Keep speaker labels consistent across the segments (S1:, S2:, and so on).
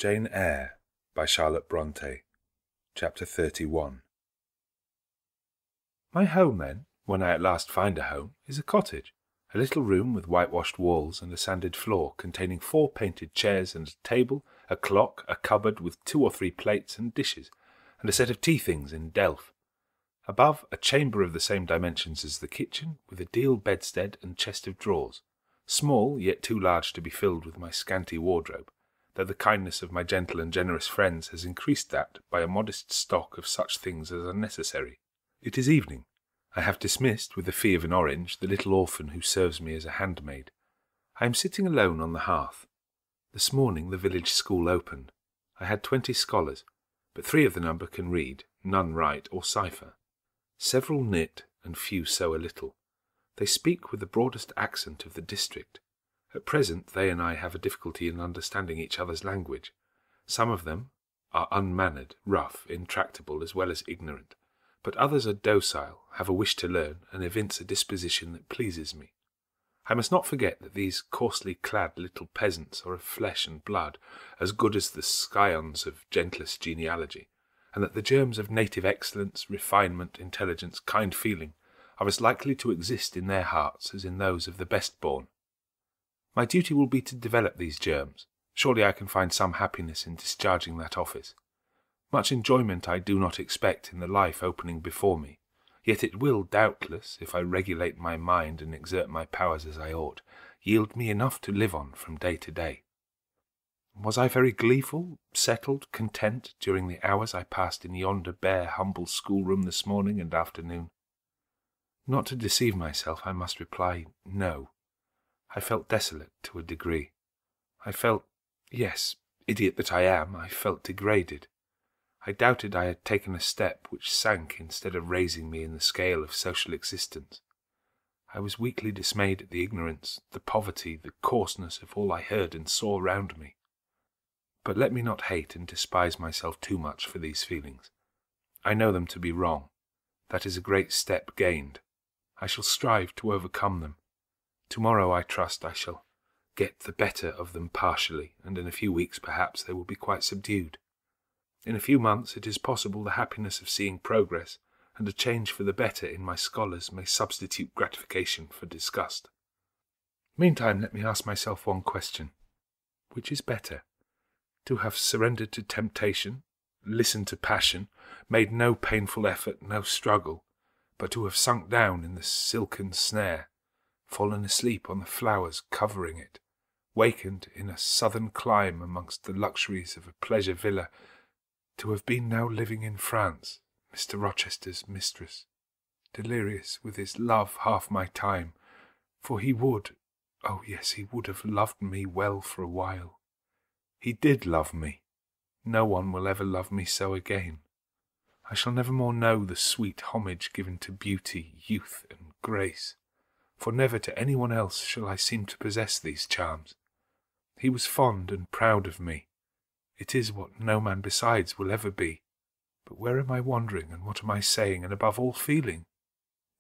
S1: Jane Eyre by Charlotte Brontë. Chapter 31. My home, then, when I at last find a home, is a cottage, a little room with whitewashed walls and a sanded floor, containing 4 painted chairs and a table, a clock, a cupboard with 2 or 3 plates and dishes, and a set of tea things in delf. Above, a chamber of the same dimensions as the kitchen, with a deal bedstead and chest of drawers, small, yet too large to be filled with my scanty wardrobe, though the kindness of my gentle and generous friends has increased that by a modest stock of such things as are necessary. It is evening. I have dismissed, with the fee of an orange, the little orphan who serves me as a handmaid. I am sitting alone on the hearth. This morning the village school opened. I had 20 scholars, but 3 of the number can read, none write or cipher. Several knit, and few sew a little. They speak with the broadest accent of the district. At present they and I have a difficulty in understanding each other's language. Some of them are unmannered, rough, intractable, as well as ignorant, but others are docile, have a wish to learn, and evince a disposition that pleases me. I must not forget that these coarsely clad little peasants are of flesh and blood, as good as the scions of gentlest genealogy, and that the germs of native excellence, refinement, intelligence, kind feeling, are as likely to exist in their hearts as in those of the best born. My duty will be to develop these germs. Surely I can find some happiness in discharging that office. Much enjoyment I do not expect in the life opening before me, yet it will, doubtless, if I regulate my mind and exert my powers as I ought, yield me enough to live on from day to day. Was I very gleeful, settled, content during the hours I passed in yonder bare, humble schoolroom this morning and afternoon? Not to deceive myself, I must reply, no. I felt desolate to a degree. I felt, yes, idiot that I am, I felt degraded. I doubted I had taken a step which sank instead of raising me in the scale of social existence. I was weakly dismayed at the ignorance, the poverty, the coarseness of all I heard and saw round me. But let me not hate and despise myself too much for these feelings. I know them to be wrong. That is a great step gained. I shall strive to overcome them. Tomorrow, I trust, I shall get the better of them partially, and in a few weeks perhaps they will be quite subdued. In a few months it is possible the happiness of seeing progress and a change for the better in my scholars may substitute gratification for disgust. Meantime, let me ask myself one question. Which is better? To have surrendered to temptation, listened to passion, made no painful effort, no struggle, but to have sunk down in the silken snare, fallen asleep on the flowers covering it, wakened in a southern clime amongst the luxuries of a pleasure villa, to have been now living in France, Mr. Rochester's mistress, delirious with his love half my time, for he would, oh yes, he would have loved me well for a while. He did love me. No one will ever love me so again. I shall never more know the sweet homage given to beauty, youth, and grace, for never to anyone else shall I seem to possess these charms. He was fond and proud of me. It is what no man besides will ever be. But where am I wandering, and what am I saying, and above all feeling?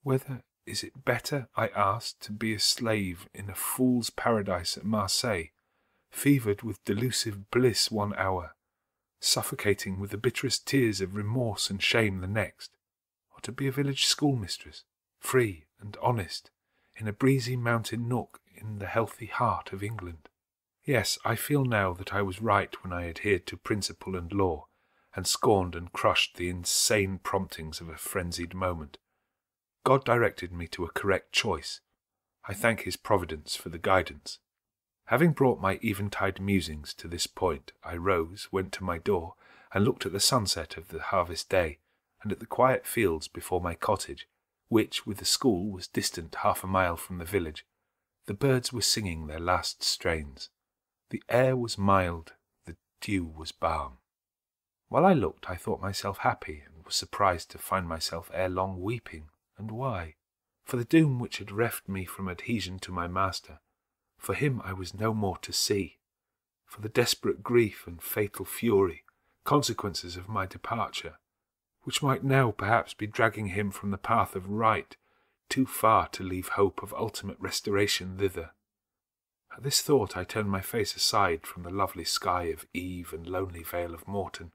S1: Whether is it better, I asked, to be a slave in a fool's paradise at Marseilles, fevered with delusive bliss one hour, suffocating with the bitterest tears of remorse and shame the next, or to be a village schoolmistress, free and honest, in a breezy mountain nook in the healthy heart of England? Yes, I feel now that I was right when I adhered to principle and law, and scorned and crushed the insane promptings of a frenzied moment. God directed me to a correct choice. I thank his providence for the guidance. Having brought my eventide musings to this point, I rose, went to my door, and looked at the sunset of the harvest day, and at the quiet fields before my cottage, which, with the school, was distant 1/2 mile from the village. The birds were singing their last strains. The air was mild, the dew was balm. While I looked, I thought myself happy, and was surprised to find myself ere long weeping. And why? For the doom which had reft me from adhesion to my master. For him I was no more to see. For the desperate grief and fatal fury, consequences of my departure, which might now perhaps be dragging him from the path of right, too far to leave hope of ultimate restoration thither. At this thought I turned my face aside from the lovely sky of Eve and lonely vale of Morton.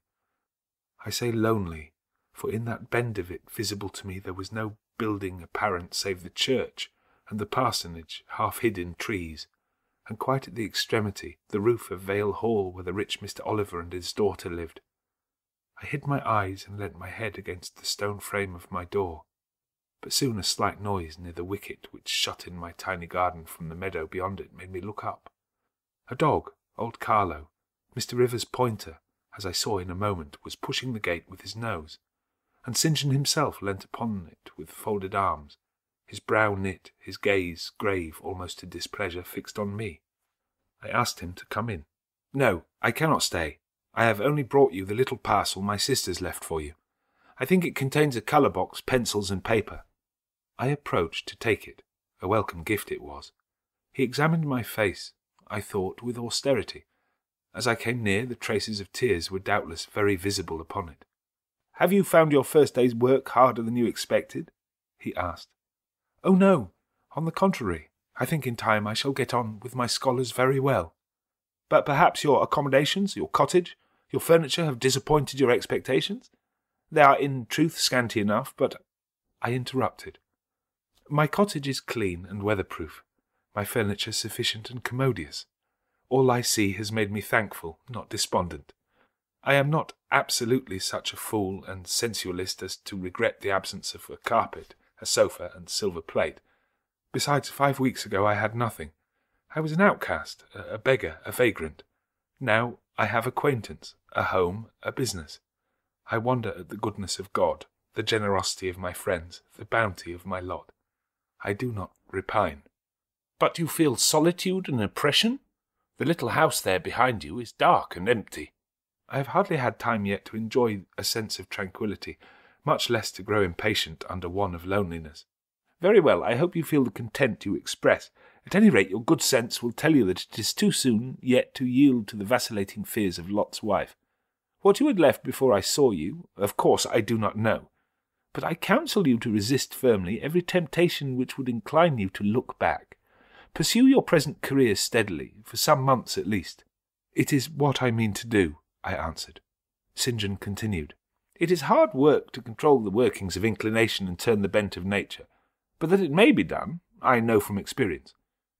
S1: I say lonely, for in that bend of it visible to me there was no building apparent save the church and the parsonage half hid in trees, and quite at the extremity the roof of Vale Hall where the rich Mr. Oliver and his daughter lived. I hid my eyes and leant my head against the stone frame of my door, but soon a slight noise near the wicket which shut in my tiny garden from the meadow beyond it made me look up. A dog, old Carlo, Mr. River's pointer, as I saw in a moment, was pushing the gate with his nose, and St. John himself leant upon it with folded arms, his brow knit, his gaze, grave almost to displeasure, fixed on me. I asked him to come in. "No, I cannot stay. I have only brought you the little parcel my sisters left for you. I think it contains a colour box, pencils, and paper." I approached to take it. A welcome gift it was. He examined my face, I thought, with austerity. As I came near, the traces of tears were doubtless very visible upon it. "Have you found your first day's work harder than you expected?" he asked. "Oh, no. On the contrary, I think in time I shall get on with my scholars very well. But perhaps your accommodations, your cottage, your furniture have disappointed your expectations? They are in truth scanty enough, but—" I interrupted. "My cottage is clean and weatherproof, my furniture sufficient and commodious. All I see has made me thankful, not despondent. I am not absolutely such a fool and sensualist as to regret the absence of a carpet, a sofa, and silver plate. Besides, 5 weeks ago I had nothing. I was an outcast, a beggar, a vagrant. Now I have acquaintance, a home, a business. I wonder at the goodness of God, the generosity of my friends, the bounty of my lot. I do not repine." "But you feel solitude and oppression? The little house there behind you is dark and empty." "I have hardly had time yet to enjoy a sense of tranquillity, much less to grow impatient under one of loneliness." "Very well, I hope you feel the content you express. At any rate, your good sense will tell you that it is too soon yet to yield to the vacillating fears of Lot's wife. What you had left before I saw you, of course I do not know, but I counsel you to resist firmly every temptation which would incline you to look back. Pursue your present career steadily, for some months at least." "It is what I mean to do," I answered. St. John continued. "It is hard work to control the workings of inclination and turn the bent of nature, but that it may be done, I know from experience.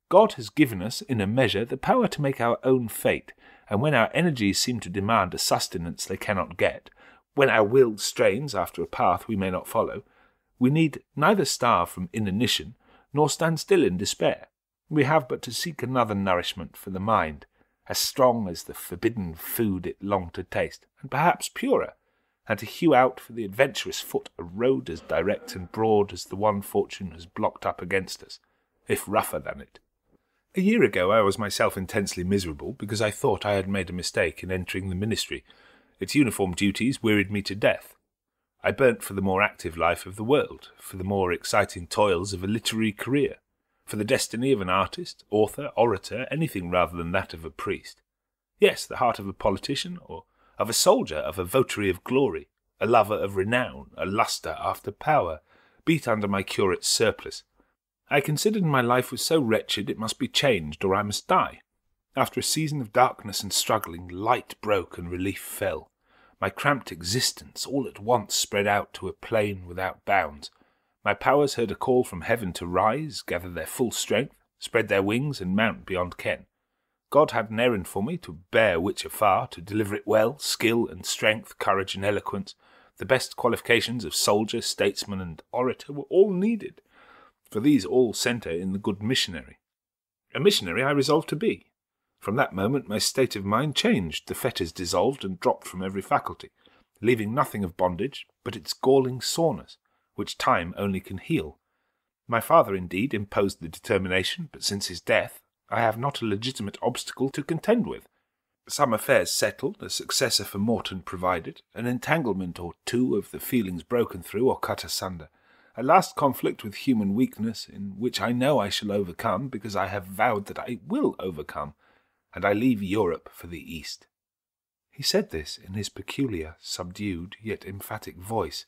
S1: God has given us, in a measure, the power to make our own fate, and when our energies seem to demand a sustenance they cannot get, when our will strains after a path we may not follow, we need neither starve from inanition, nor stand still in despair. We have but to seek another nourishment for the mind, as strong as the forbidden food it longed to taste, and perhaps purer, and to hew out for the adventurous foot a road as direct and broad as the one fortune has blocked up against us, if rougher than it. A year ago I was myself intensely miserable because I thought I had made a mistake in entering the ministry. Its uniform duties wearied me to death. I burnt for the more active life of the world, for the more exciting toils of a literary career, for the destiny of an artist, author, orator, anything rather than that of a priest. Yes, the heart of a politician, or of a soldier, of a votary of glory, a lover of renown, a lustre after power, beat under my curate's surplice. I considered my life was so wretched it must be changed, or I must die. After a season of darkness and struggling, light broke and relief fell. My cramped existence all at once spread out to a plain without bounds. My powers heard a call from heaven to rise, gather their full strength, spread their wings, and mount beyond ken. God had an errand for me, to bear which afar, to deliver it well, skill and strength, courage and eloquence, the best qualifications of soldier, statesman, and orator were all needed, for these all centre in the good missionary. A missionary I resolved to be. From that moment my state of mind changed, the fetters dissolved and dropped from every faculty, leaving nothing of bondage but its galling soreness, which time only can heal. My father, indeed, imposed the determination, but since his death I have not a legitimate obstacle to contend with. Some affairs settled, a successor for Morton provided, an entanglement or two of the feelings broken through or cut asunder, a last conflict with human weakness, in which I know I shall overcome, because I have vowed that I will overcome, and I leave Europe for the East." He said this in his peculiar, subdued, yet emphatic voice,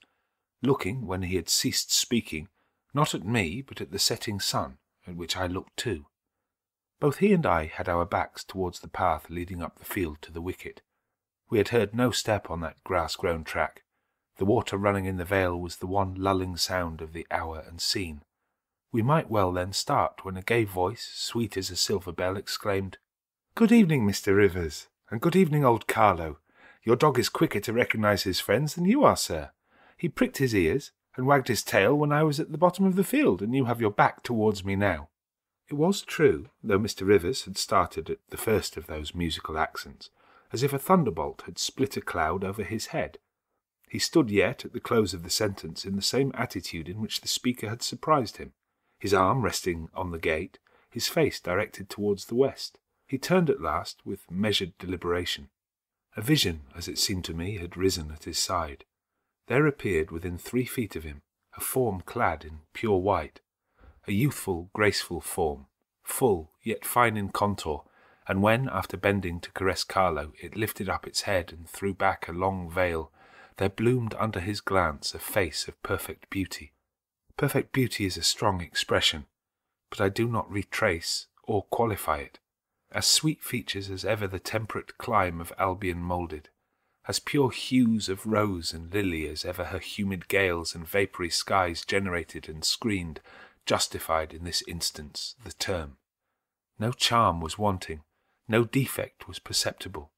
S1: looking, when he had ceased speaking, not at me, but at the setting sun, at which I looked too. Both he and I had our backs towards the path leading up the field to the wicket. We had heard no step on that grass-grown track. The water running in the vale was the one lulling sound of the hour and scene. We might well then start, when a gay voice, sweet as a silver bell, exclaimed, "Good evening, Mr. Rivers, and good evening, old Carlo. Your dog is quicker to recognise his friends than you are, sir. He pricked his ears and wagged his tail when I was at the bottom of the field, and you have your back towards me now." It was true, though Mr. Rivers had started at the first of those musical accents, as if a thunderbolt had split a cloud over his head. He stood yet at the close of the sentence in the same attitude in which the speaker had surprised him, his arm resting on the gate, his face directed towards the west. He turned at last with measured deliberation. A vision, as it seemed to me, had risen at his side. There appeared within 3 feet of him a form clad in pure white, a youthful, graceful form, full, yet fine in contour, and when, after bending to caress Carlo, it lifted up its head and threw back a long veil, there bloomed under his glance a face of perfect beauty. Perfect beauty is a strong expression, but I do not retrace or qualify it. As sweet features as ever the temperate clime of Albion moulded, as pure hues of rose and lily as ever her humid gales and vapoury skies generated and screened, justified in this instance the term. No charm was wanting, no defect was perceptible.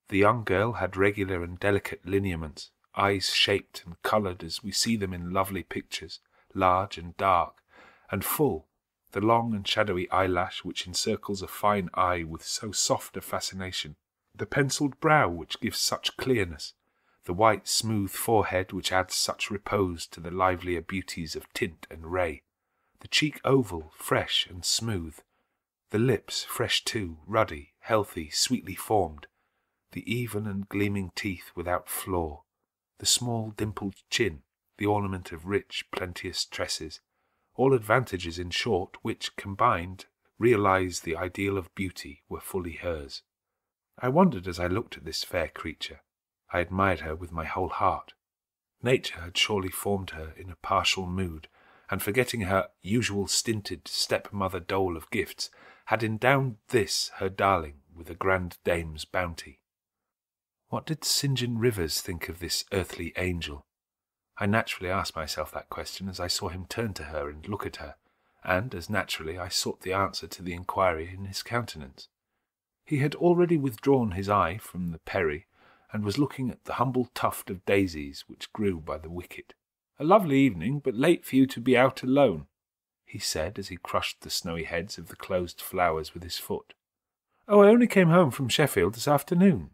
S1: The young girl had regular and delicate lineaments, eyes shaped and coloured as we see them in lovely pictures, large and dark, and full, the long and shadowy eyelash which encircles a fine eye with so soft a fascination, the pencilled brow which gives such clearness, the white smooth forehead which adds such repose to the livelier beauties of tint and ray, the cheek oval, fresh and smooth, the lips fresh too, ruddy, healthy, sweetly formed, the even and gleaming teeth without flaw, the small dimpled chin, the ornament of rich, plenteous tresses, all advantages, in short, which, combined, realise the ideal of beauty, were fully hers. I wondered as I looked at this fair creature. I admired her with my whole heart. Nature had surely formed her in a partial mood, and forgetting her usual stinted stepmother dole of gifts, had endowed this her darling with a grand dame's bounty. What did St. John Rivers think of this earthly angel? I naturally asked myself that question as I saw him turn to her and look at her, and, as naturally, I sought the answer to the inquiry in his countenance. He had already withdrawn his eye from the perry, and was looking at the humble tuft of daisies which grew by the wicket. "A lovely evening, but late for you to be out alone," he said as he crushed the snowy heads of the closed flowers with his foot. "Oh, I only came home from Sheffield this afternoon.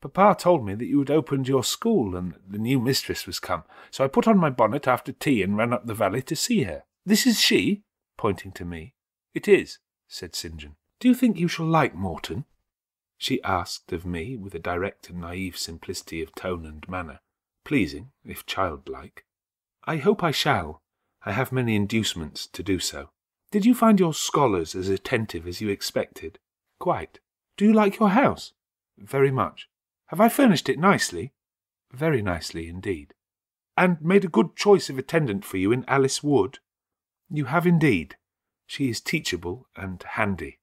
S1: Papa told me that you had opened your school and that the new mistress was come, so I put on my bonnet after tea and ran up the valley to see her. This is she?" pointing to me. "It is," said St. John. "Do you think you shall like Morton?" she asked of me with a direct and naive simplicity of tone and manner, pleasing, if childlike. "I hope I shall. I have many inducements to do so." "Did you find your scholars as attentive as you expected?" "Quite." "Do you like your house?" "Very much." "Have I furnished it nicely?" "Very nicely indeed." "And made a good choice of attendant for you in Alice Wood?" "You have indeed. She is teachable and handy."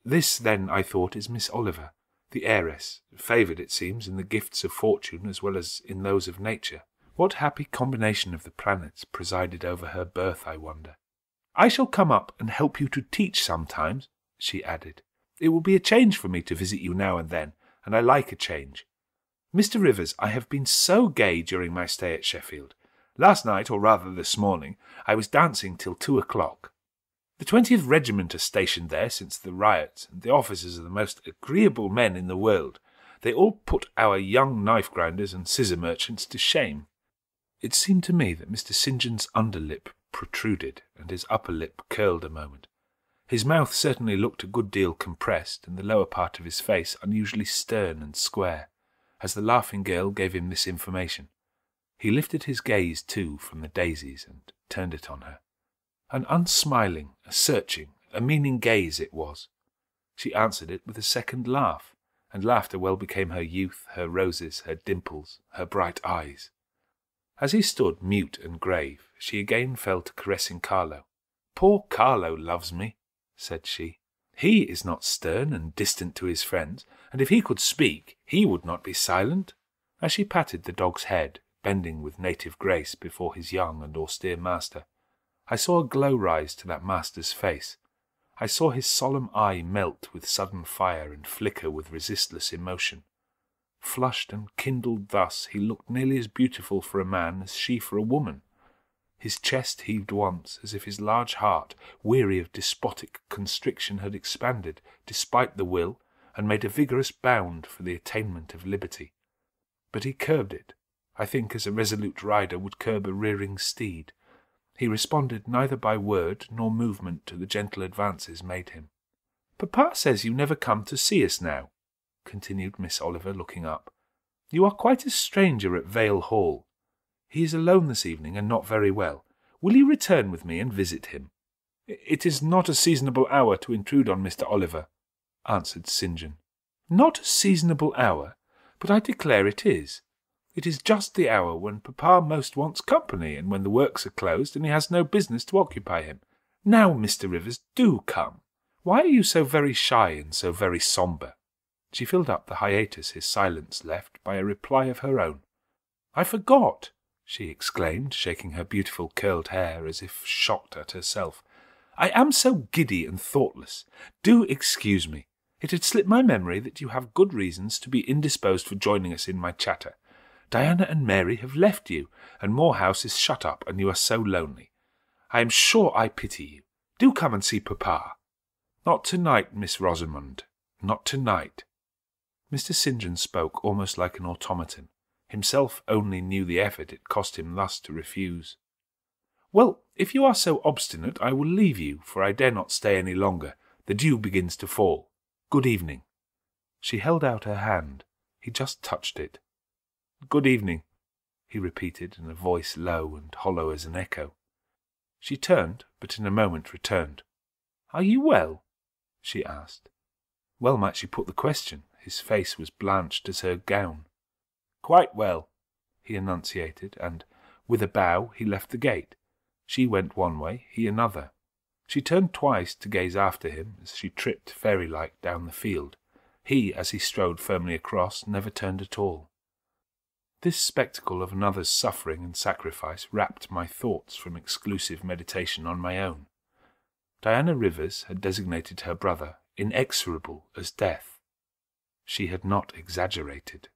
S1: This, then, I thought, is Miss Oliver, the heiress, favoured, it seems, in the gifts of fortune as well as in those of nature. What happy combination of the planets presided over her birth, I wonder. "I shall come up and help you to teach sometimes," she added. "It will be a change for me to visit you now and then, and I like a change. Mr. Rivers, I have been so gay during my stay at Sheffield. Last night, or rather this morning, I was dancing till 2 o'clock. The 20th Regiment are stationed there since the riots, and the officers are the most agreeable men in the world. They all put our young knife-grinders and scissor merchants to shame." It seemed to me that Mr. St. John's underlip protruded, and his upper lip curled a moment. His mouth certainly looked a good deal compressed, and the lower part of his face unusually stern and square, as the laughing girl gave him this information. He lifted his gaze, too, from the daisies, and turned it on her. An unsmiling, a searching, a meaning gaze it was. She answered it with a second laugh, and laughter well became her youth, her roses, her dimples, her bright eyes. As he stood mute and grave, she again fell to caressing Carlo. "Poor Carlo loves me," said she. He is not stern and distant to his friends, and if he could speak, he would not be silent." As she patted the dog's head, bending with native grace before his young and austere master, I saw a glow rise to that master's face. I saw his solemn eye melt with sudden fire and flicker with resistless emotion. Flushed and kindled thus, he looked nearly as beautiful for a man as she for a woman. His chest heaved once, as if his large heart, weary of despotic constriction, had expanded, despite the will, and made a vigorous bound for the attainment of liberty. But he curbed it, I think, as a resolute rider would curb a rearing steed. He responded neither by word nor movement to the gentle advances made him. "Papa says you never come to see us now," continued Miss Oliver, looking up. "You are quite a stranger at Vale Hall. He is alone this evening and not very well. Will you return with me and visit him?" "It is not a seasonable hour to intrude on Mr. Oliver," answered St. John. "Not a seasonable hour? But I declare it is. It is just the hour when Papa most wants company, and when the works are closed, and he has no business to occupy him. Now, Mr. Rivers, do come. Why are you so very shy and so very sombre?" She filled up the hiatus his silence left by a reply of her own. "I forgot," she exclaimed, shaking her beautiful curled hair as if shocked at herself. "I am so giddy and thoughtless. Do excuse me. It had slipped my memory that you have good reasons to be indisposed for joining us in my chatter. Diana and Mary have left you, and Moor House is shut up, and you are so lonely. I am sure I pity you. Do come and see Papa." "Not tonight, Miss Rosamond. Not tonight." Mr. St. John spoke almost like an automaton. Himself only knew the effort it cost him thus to refuse. "Well, if you are so obstinate, I will leave you, for I dare not stay any longer. The dew begins to fall. Good evening." She held out her hand. He just touched it. "Good evening," he repeated in a voice low and hollow as an echo. She turned, but in a moment returned. "Are you well?" she asked. Well might she put the question. His face was blanched as her gown. "Quite well," he enunciated, and, with a bow, he left the gate. She went one way, he another. She turned twice to gaze after him as she tripped fairy-like down the field. He, as he strode firmly across, never turned at all. This spectacle of another's suffering and sacrifice rapt my thoughts from exclusive meditation on my own. Diana Rivers had designated her brother inexorable as death. She had not exaggerated.